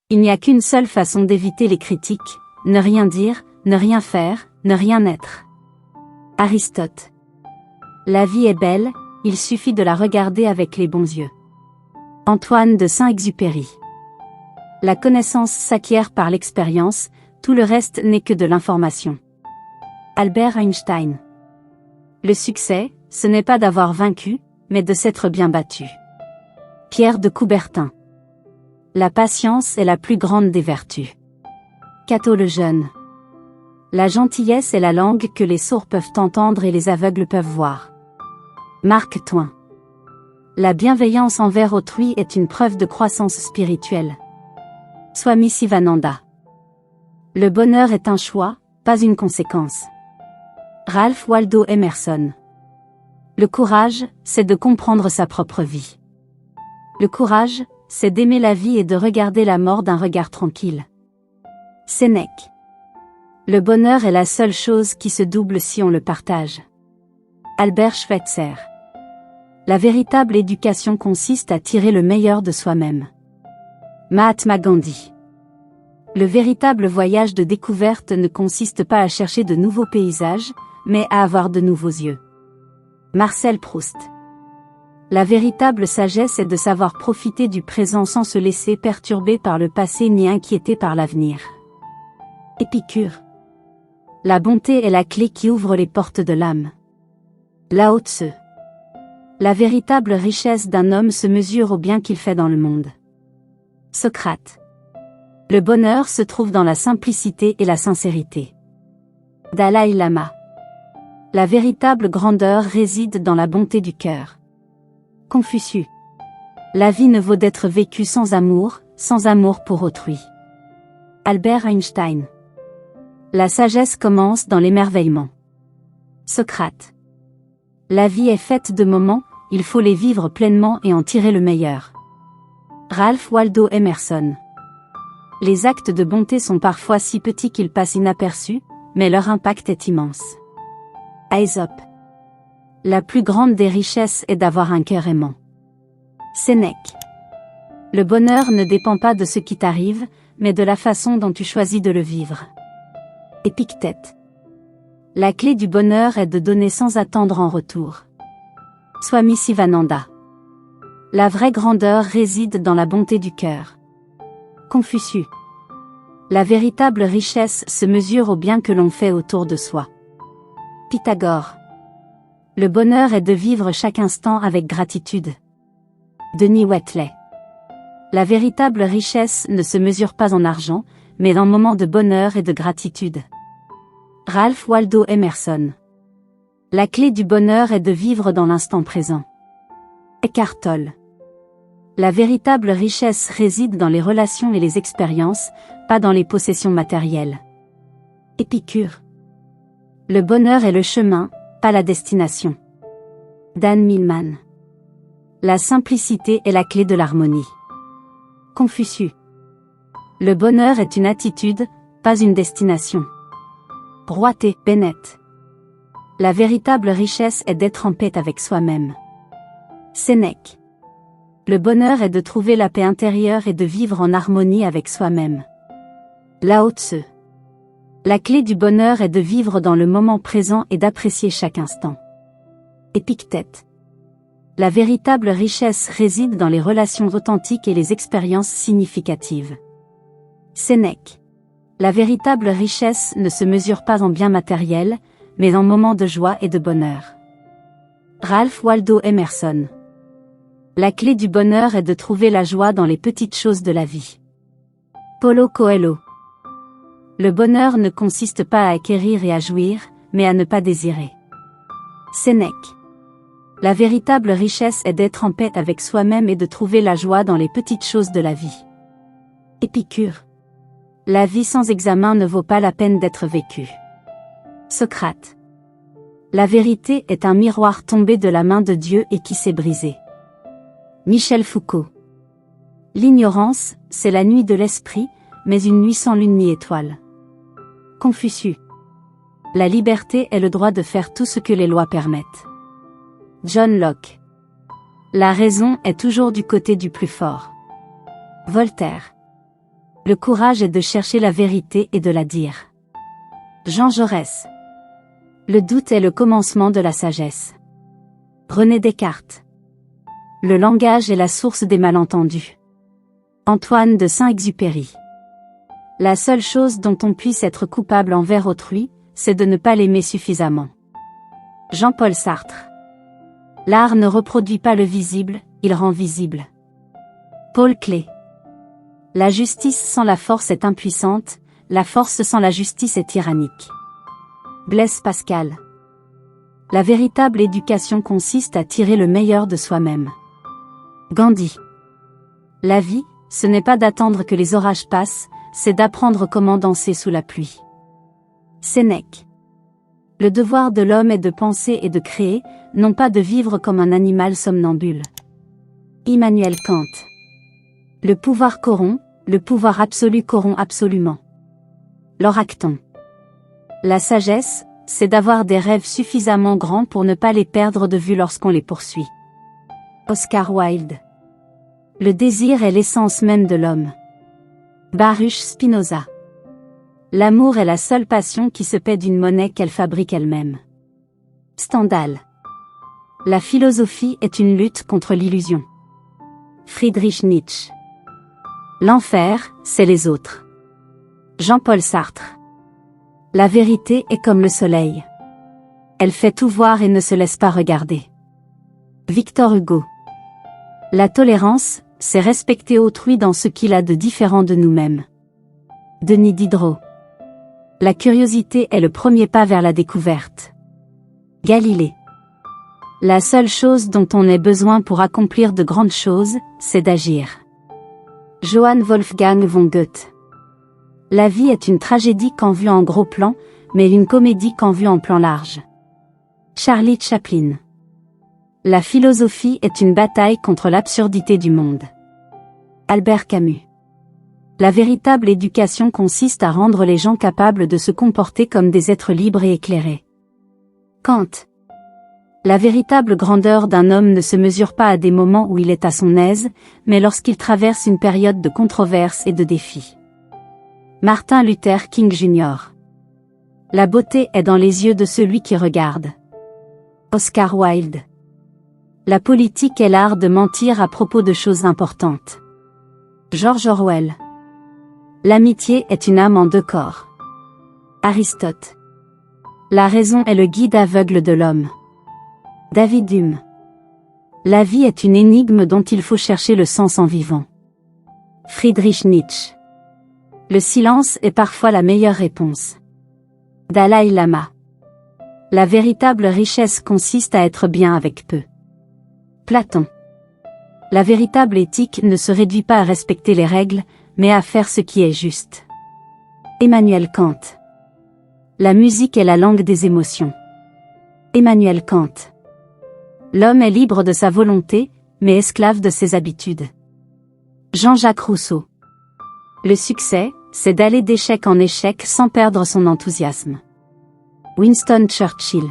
Il n'y a qu'une seule façon d'éviter les critiques, ne rien dire, ne rien faire, ne rien être. Aristote. La vie est belle, il suffit de la regarder avec les bons yeux. Antoine de Saint-Exupéry. La connaissance s'acquiert par l'expérience, tout le reste n'est que de l'information. Albert Einstein. Le succès, ce n'est pas d'avoir vaincu, mais de s'être bien battu. Pierre de Coubertin. La patience est la plus grande des vertus. Cato le Jeune. La gentillesse est la langue que les sourds peuvent entendre et les aveugles peuvent voir. Mark Twain. La bienveillance envers autrui est une preuve de croissance spirituelle. Swami Sivananda. Le bonheur est un choix, pas une conséquence. Ralph Waldo Emerson. Le courage, c'est de comprendre sa propre vie. Le courage, c'est d'aimer la vie et de regarder la mort d'un regard tranquille. Sénèque. Le bonheur est la seule chose qui se double si on le partage. Albert Schweitzer. La véritable éducation consiste à tirer le meilleur de soi-même. Mahatma Gandhi. Le véritable voyage de découverte ne consiste pas à chercher de nouveaux paysages, mais à avoir de nouveaux yeux. Marcel Proust. La véritable sagesse est de savoir profiter du présent sans se laisser perturber par le passé ni inquiéter par l'avenir. Épicure. La bonté est la clé qui ouvre les portes de l'âme. Lao Tse. La véritable richesse d'un homme se mesure au bien qu'il fait dans le monde. Socrate. Le bonheur se trouve dans la simplicité et la sincérité. Dalai Lama. La véritable grandeur réside dans la bonté du cœur. Confucius. La vie ne vaut d'être vécue sans amour pour autrui. Albert Einstein. La sagesse commence dans l'émerveillement. Socrate. La vie est faite de moments, il faut les vivre pleinement et en tirer le meilleur. Ralph Waldo Emerson. Les actes de bonté sont parfois si petits qu'ils passent inaperçus, mais leur impact est immense. Aesop. La plus grande des richesses est d'avoir un cœur aimant. Sénèque. Le bonheur ne dépend pas de ce qui t'arrive, mais de la façon dont tu choisis de le vivre. Épictète. La clé du bonheur est de donner sans attendre en retour. Swami Sivananda. La vraie grandeur réside dans la bonté du cœur. Confucius. La véritable richesse se mesure au bien que l'on fait autour de soi. Pythagore. Le bonheur est de vivre chaque instant avec gratitude. Denis Waitley. La véritable richesse ne se mesure pas en argent, mais en moments de bonheur et de gratitude. Ralph Waldo Emerson. La clé du bonheur est de vivre dans l'instant présent. Eckhart Tolle. La véritable richesse réside dans les relations et les expériences, pas dans les possessions matérielles. Épicure. Le bonheur est le chemin, pas la destination. Dan Millman. La simplicité est la clé de l'harmonie. Confucius. Le bonheur est une attitude, pas une destination. Roy T. Bennett. La véritable richesse est d'être en paix avec soi-même. Sénèque. Le bonheur est de trouver la paix intérieure et de vivre en harmonie avec soi-même. Lao Tse. La clé du bonheur est de vivre dans le moment présent et d'apprécier chaque instant. Épictète. La véritable richesse réside dans les relations authentiques et les expériences significatives. Sénèque. La véritable richesse ne se mesure pas en biens matériels, mais en moments de joie et de bonheur. Ralph Waldo Emerson. La clé du bonheur est de trouver la joie dans les petites choses de la vie. Paulo Coelho. Le bonheur ne consiste pas à acquérir et à jouir, mais à ne pas désirer. Sénèque. La véritable richesse est d'être en paix avec soi-même et de trouver la joie dans les petites choses de la vie. Épicure. La vie sans examen ne vaut pas la peine d'être vécue. Socrate. La vérité est un miroir tombé de la main de Dieu et qui s'est brisé. Michel Foucault. L'ignorance, c'est la nuit de l'esprit, mais une nuit sans lune ni étoile. Confucius. La liberté est le droit de faire tout ce que les lois permettent. John Locke. La raison est toujours du côté du plus fort. Voltaire. Le courage est de chercher la vérité et de la dire. Jean Jaurès. Le doute est le commencement de la sagesse. René Descartes. Le langage est la source des malentendus. Antoine de Saint-Exupéry. La seule chose dont on puisse être coupable envers autrui, c'est de ne pas l'aimer suffisamment. Jean-Paul Sartre. L'art ne reproduit pas le visible, il rend visible. Paul Klee. La justice sans la force est impuissante, la force sans la justice est tyrannique. Blaise Pascal. La véritable éducation consiste à tirer le meilleur de soi-même. Gandhi. La vie, ce n'est pas d'attendre que les orages passent, c'est d'apprendre comment danser sous la pluie. Sénèque. Le devoir de l'homme est de penser et de créer, non pas de vivre comme un animal somnambule. Immanuel Kant. Le pouvoir corrompt, le pouvoir absolu corrompt absolument. Laure Acton. La sagesse, c'est d'avoir des rêves suffisamment grands pour ne pas les perdre de vue lorsqu'on les poursuit. Oscar Wilde. Le désir est l'essence même de l'homme. Baruch Spinoza. L'amour est la seule passion qui se paie d'une monnaie qu'elle fabrique elle-même. Stendhal. La philosophie est une lutte contre l'illusion. Friedrich Nietzsche. L'enfer, c'est les autres. Jean-Paul Sartre. La vérité est comme le soleil. Elle fait tout voir et ne se laisse pas regarder. Victor Hugo. La tolérance, c'est respecter autrui dans ce qu'il a de différent de nous-mêmes. Denis Diderot. La curiosité est le premier pas vers la découverte. Galilée. La seule chose dont on ait besoin pour accomplir de grandes choses, c'est d'agir. Johann Wolfgang von Goethe. La vie est une tragédie quand vue en gros plan, mais une comédie quand vue en plan large. Charlie Chaplin. La philosophie est une bataille contre l'absurdité du monde. Albert Camus. La véritable éducation consiste à rendre les gens capables de se comporter comme des êtres libres et éclairés. Kant. La véritable grandeur d'un homme ne se mesure pas à des moments où il est à son aise, mais lorsqu'il traverse une période de controverse et de défis. Martin Luther King Jr. La beauté est dans les yeux de celui qui regarde. Oscar Wilde. La politique est l'art de mentir à propos de choses importantes. George Orwell. L'amitié est une âme en deux corps. Aristote. La raison est le guide aveugle de l'homme. David Hume. La vie est une énigme dont il faut chercher le sens en vivant. Friedrich Nietzsche. Le silence est parfois la meilleure réponse. Dalai Lama. La véritable richesse consiste à être bien avec peu. Platon. La véritable éthique ne se réduit pas à respecter les règles, mais à faire ce qui est juste. Emmanuel Kant. La musique est la langue des émotions. Emmanuel Kant. L'homme est libre de sa volonté, mais esclave de ses habitudes. Jean-Jacques Rousseau. Le succès, c'est d'aller d'échec en échec sans perdre son enthousiasme. Winston Churchill.